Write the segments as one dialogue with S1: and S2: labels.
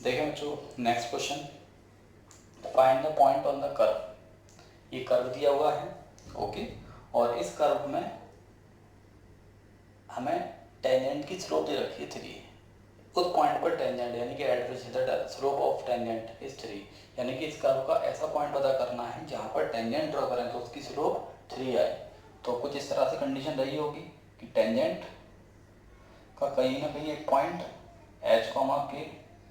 S1: देखें बच्चों, next question, find the point on the curve. ये कर्व दिया हुआ है, ओके, और इस कर्व में हमें टेंजेंट की स्लोप दे रखी है 3। उस पॉइंट पर टेंजेंट यानी कि eight which the slope of tangent is 3, यानी कि इस कर्व का ऐसा पॉइंट पता करना है जहाँ पर टेंजेंट ड्रॉ करें तो उसकी स्लोप 3 आए। तो कुछ इस तरह से कंडीशन रही होगी कि टेंजेंट का कहीं ना कहीं एक पॉइंट एच कॉमा के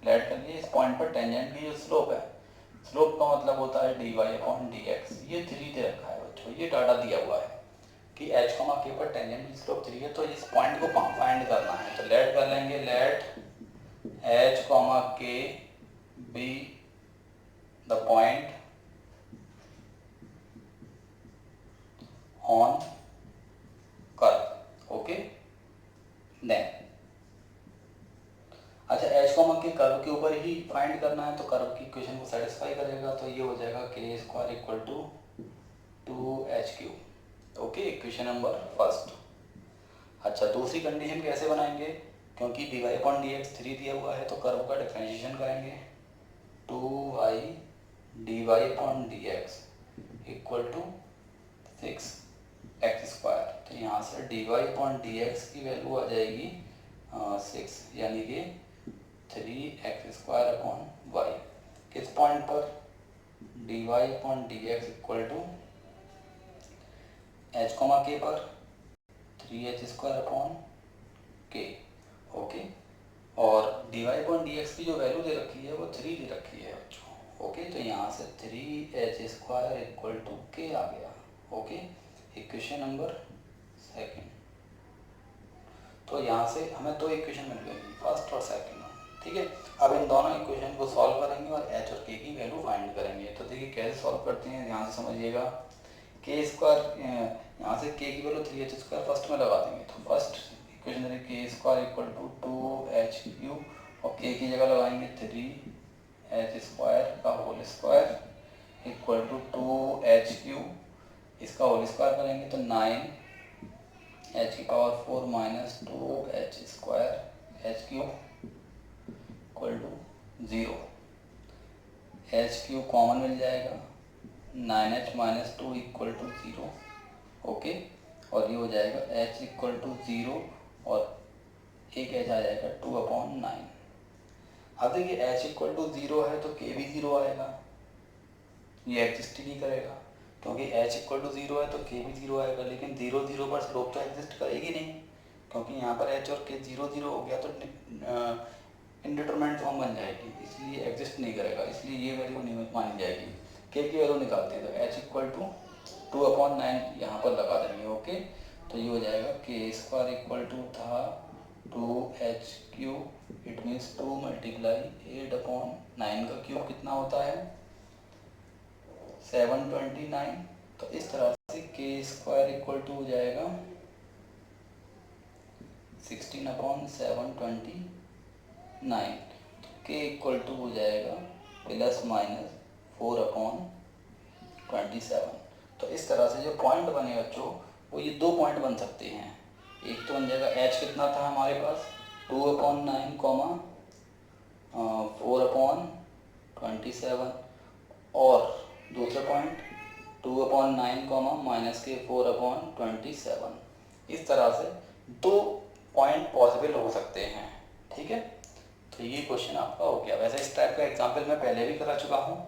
S1: लेट कर लिए, इस पॉइंट पर टेंजेंट की जो स्लोप है, स्लोप का मतलब होता है dy अपॉन dx, ये 3 दे रखा है बच्चों, ये डाटा दिया हुआ है कि एच कॉमा के पर टेंजेंट की स्लोप 3 है। तो इस पॉइंट को फाइंड करना है, तो लेट कर लेंगे, let H comma K be the point on curve, okay. Then अच्छा, एच कॉमा के कर्व के ऊपर ही फाइंड करना है, तो कर्व की इक्वेशन को सेटिस्फाई करेगा, तो ये हो जाएगा K square equal to 2h3, okay, equation number first. अच्छा, दूसरी कंडीशन कैसे बनाएंगे, क्योंकि dy अपॉन डी एक्स 3 दिया हुआ है तो कर्व का डिफरेंशिएशन करेंगे, 2y dy upon D X equal to 6x²। तो यहाँ से dy अपॉन डी एक्स की वैल्यू आ जाएगी 6, यानी कि 3x² अपॉन वाई। किस पॉइंट पर, dy upon D X equal to H comma K पर 3h² अपॉन के, ओके। और dy अपॉन डी एक्स की जो वैल्यू दे रखी है वो 3 दे रखी है बच्चों, ओके। तो यहाँ से 3h² इक्वल टू के आ गया, ओके, इक्वेशन नंबर सेकेंड। तो यहाँ से हमें दो इक्वेशन मिल गई, फर्स्ट और सेकेंड, ठीक है। अब इन दोनों इक्वेशन को सॉल्व करेंगे और एच और के की वैल्यू फाइंड करेंगे। तो देखिए कैसे सॉल्व करते हैं, ध्यान से समझिएगा। के स्क्वायर, यहाँ से के की वैल्यू 3h² फर्स्ट में लगा देंगे, तो फर्स्ट इक्वेशन है के स्क्वायर इक्वल टू 2h³ और के की जगह लगाएंगे 3h² का whole square equal to 2h³ इसका होल स्क्वायर करेंगे तो 9h⁴ minus 2h² h³ equal to 0। h³ common मिल जाएगा, 9h minus 2 equal to 0, okay. और ये हो जाएगा h इक्वल टू 0 और एक h आ जाएगा 2/9। अब देखिए h इक्वल टू 0 है तो k भी 0 आएगा, ये एग्जिस्ट ही नहीं करेगा, क्योंकि h इक्वल टू 0 है तो k भी 0 आएगा, लेकिन 0 0 पर स्लोप तो एग्जिस्ट करेगी नहीं, क्योंकि यहाँ पर h और k 0 0 हो गया तो इनडिटरमिनेट फॉर्म बन जाएगी, इसलिए एग्जिस्ट नहीं करेगा, इसलिए ये वैल्यू नहीं मानी जाएगी। के की वैल्यू निकालते हैं तो h इक्वल टू 2/9 यहाँ पर लगा देंगे, ओके। तो ये हो जाएगा के स्क्वायर इक्वल टू था 2h³, इट मीन्स 2 मल्टीप्लाई 8/9 का क्यूब कितना होता है 729। तो इस तरह से के स्क्वायर इक्वल टू हो जाएगा 16/729, के इक्वल टू हो जाएगा प्लस माइनस 4/27। तो इस तरह से जो पॉइंट बने बच्चों, वो ये दो पॉइंट बन सकते हैं। एक तो बन जाएगा एच कितना था हमारे पास 2/9 कॉमा 4/27, और दूसरा पॉइंट 2/9 कॉमा माइनस के 4/27। इस तरह से दो पॉइंट पॉसिबल हो सकते हैं, ठीक है। तो ये क्वेश्चन आपका हो गया। वैसे इस टाइप का एग्जाम्पल मैं पहले भी करा चुका हूँ,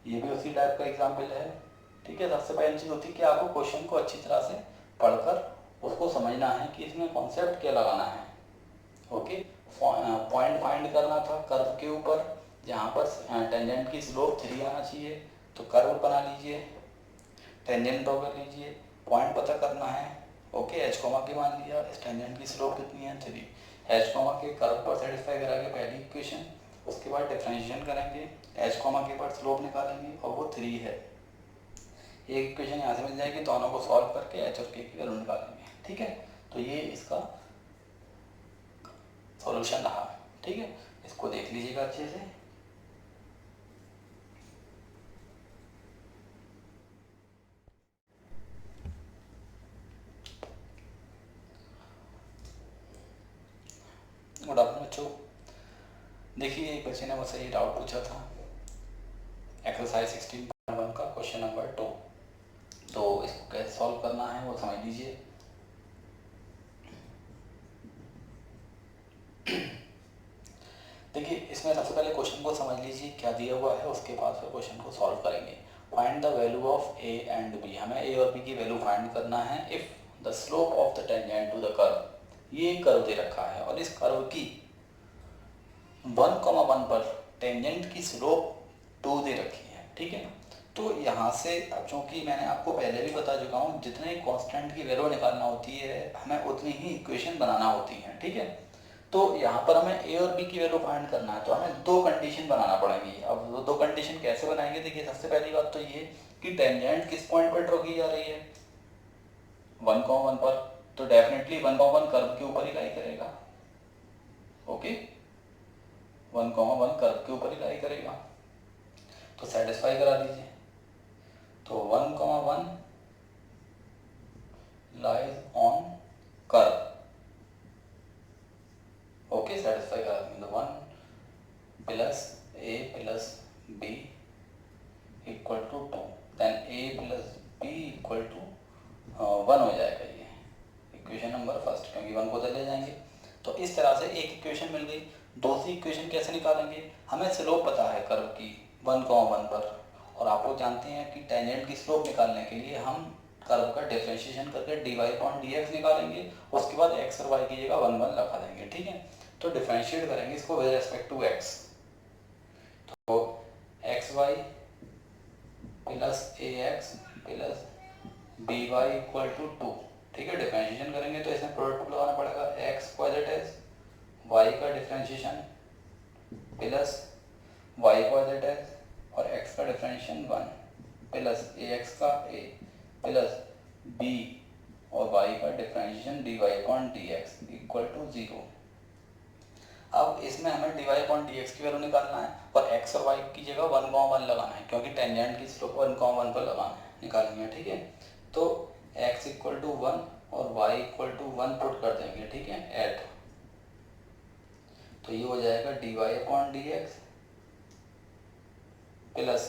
S1: ये भी उसी टाइप का एग्जाम्पल है, ठीक है। सबसे पहली चीज़ होती है कि आपको क्वेश्चन को अच्छी तरह से पढ़कर उसको समझना है कि इसमें कॉन्सेप्ट क्या लगाना है, ओके। पॉइंट फाइंड करना था कर्व के ऊपर, जहाँ पर टेंजेंट की स्लोप 3 आना चाहिए, तो कर्व बना लीजिए, टेंजेंट ड्रॉ कर लीजिए, पॉइंट पता करना है, ओके। एच कॉमा के मान लिया, इस टेंजेंट की स्लोप कितनी है 3, एच कॉमा के कर्व पर सेटिस्फाई कराएंगे पहली इक्वेशन, उसके बाद डिफरेंशिएशन करेंगे, एच कॉमा के पर स्लोप निकालेंगे और वो 3 है। एक इक्वेशन यहाँ से मिल जाएगी, दोनों को सॉल्व करके एच और के की वैल्यू निकालेंगे, ठीक है। तो ये इसका सॉल्यूशन रहा, ठीक है। इसको देख लीजिएगा अच्छे से। गुड आफ्टरनून बच्चों। देखिए ये क्वेश्चन है, मुझसे ये डाउट पूछा था एक्सरसाइज 16.1 का क्वेश्चन नंबर 2। तो इसको कैसे सॉल्व करना है वो समझ लीजिए। देखिए इसमें सबसे पहले क्वेश्चन को समझ लीजिए क्या दिया हुआ है, उसके बाद फिर क्वेश्चन को सॉल्व करेंगे। Find the value of A and B, हमें ए और बी की वैल्यू फाइंड करना है if the slope of the tangent to the curve. ये कर्व दे रखा है और इस कर्व की 1,1 पर टेंजेंट की स्लोप 2 दे रखी है, ठीक है। तो यहाँ से अब चूँकि मैंने आपको पहले भी बता चुका हूँ, जितने कांस्टेंट की वैल्यू निकालना होती है हमें उतनी ही इक्वेशन बनाना होती है, ठीक है। तो यहाँ पर हमें ए और बी की वैल्यू फाइंड करना है, तो हमें दो कंडीशन बनाना पड़ेंगी। अब वो दो कंडीशन कैसे बनाएंगे, देखिए सबसे पहली बात तो ये कि टेंजेंट किस पॉइंट पर ड्रॉ की जा रही है, 1,1 पर, तो डेफिनेटली 1,1 कर्व के ऊपर ही लाई करेगा। ओके, 1,1 कर्व के ऊपर ही लाई करेगा, तो सेटिस्फाई करा दीजिए। तो 1,1 lies on curve. Okay, satisfy करा देंगे। तो 1 plus A plus B equal to 2, then A plus B equal to 1 हो जाएगा। ये इक्वेशन नंबर फर्स्ट, क्योंकि 1 को ले जाएंगे। तो इस तरह से एक इक्वेशन मिल गई। दूसरी इक्वेशन कैसे निकालेंगे, हमें स्लोप पता है कर्व की 1,1 पर, और आप लोग जानते हैं कि टेंजेंट की स्लोप निकालने के लिए हम कर्व का डिफरेंशिएशन करके dy/dx निकालेंगे, उसके बाद x और y की जगह 1 लगा देंगे, ठीक है। तो डिफरेंशिएट करेंगे इसको विद रिस्पेक्ट टू x, तो xy plus ax plus by equal to 2, ठीक है। डिफरेंशिएशन करेंगे तो इसमें प्रोडक्ट लगाना पड़ेगा, x को एज इट इज, y का डिफरेंशिएशन प्लस y को एज इट इज और x का डिफरेंशिएशन 1 प्लस ax का a प्लस b और y का डिफरेंशिएशन dy/dx इक्वल टू 0। अब इसमें हमें dy/dx की वैल्यू निकालना है और x और y की जगह 1,1 लगाना है, क्योंकि टेंजेंट की स्लोप 1,1 पर लगाना है, निकालनी है, ठीक है। तो x इक्वल टू 1 और y इक्वल टू 1 पुट कर देंगे, ठीक है, ऐड। तो ये हो जाएगा dy/dx प्लस,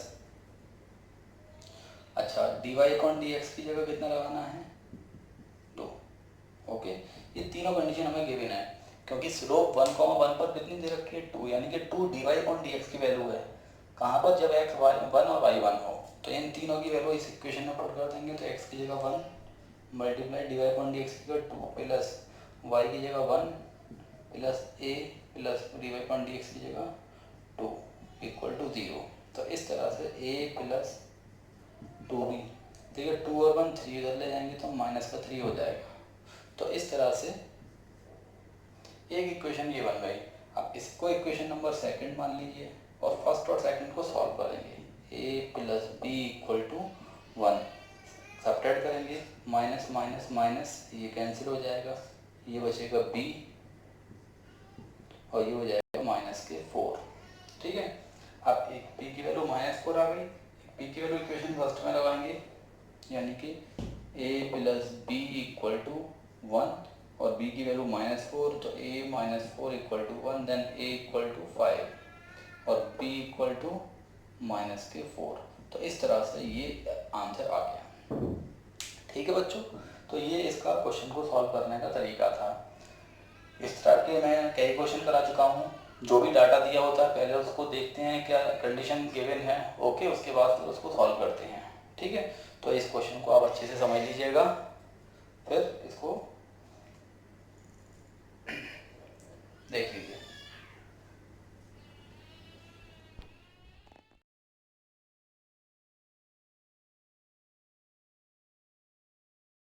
S1: अच्छा dy/dx की जगह कितना लगाना है, 2। ओके, ये तीनों कंडीशन हमें गिवन है, क्योंकि स्लोप 1,1 पर कितनी दे रखी है, 2, यानी कि 2 dy/dx की वैल्यू है। कहाँ पर, जब x 1 और y 1 हो। तो इन तीनों की वैल्यू इस इक्वेशन में पुट कर देंगे, तो x की जगह 1 मल्टीप्लाई dy/dx की जगह 2 प्लस y की जगह 1 प्लस a प्लस dy/dx की जगह 2 इक्वल टू 0। तो इस तरह से a प्लस 2b, ठीक है, 2 और 1 3 इधर ले जाएंगे तो माइनस का 3 हो जाएगा। तो इस तरह से एक इक्वेशन ये बन गई। अब इसको इक्वेशन नंबर सेकंड मान लीजिए और फर्स्ट और सेकंड को सॉल्व करेंगे। a plus B equal to 1, subtract करेंगे, माइनस माइनस माइनस ये कैंसिल हो जाएगा, ये बचेगा b और ये हो जाएगा माइनस के 4, ठीक है। अब एक p की वैल्यू -4 आ गई, p की वैल्यू इक्वेशन फर्स्ट में लगाएंगे, यानी कि a plus B equal to 1 और b की वैल्यू -4, तो a -4 equal to 1, then a equal to 5 और b इक्वल टू -4। तो इस तरह से ये आंसर आ गया, ठीक है बच्चों। तो ये इसका क्वेश्चन को सॉल्व करने का तरीका था। इस तरह के मैं कई क्वेश्चन करा चुका हूँ। जो भी डाटा दिया होता है पहले उसको देखते हैं क्या कंडीशन गिवन है, ओके, उसके बाद फिर उसको सॉल्व करते हैं, ठीक है। तो इस क्वेश्चन को आप अच्छे से समझ लीजिएगा, फिर इसको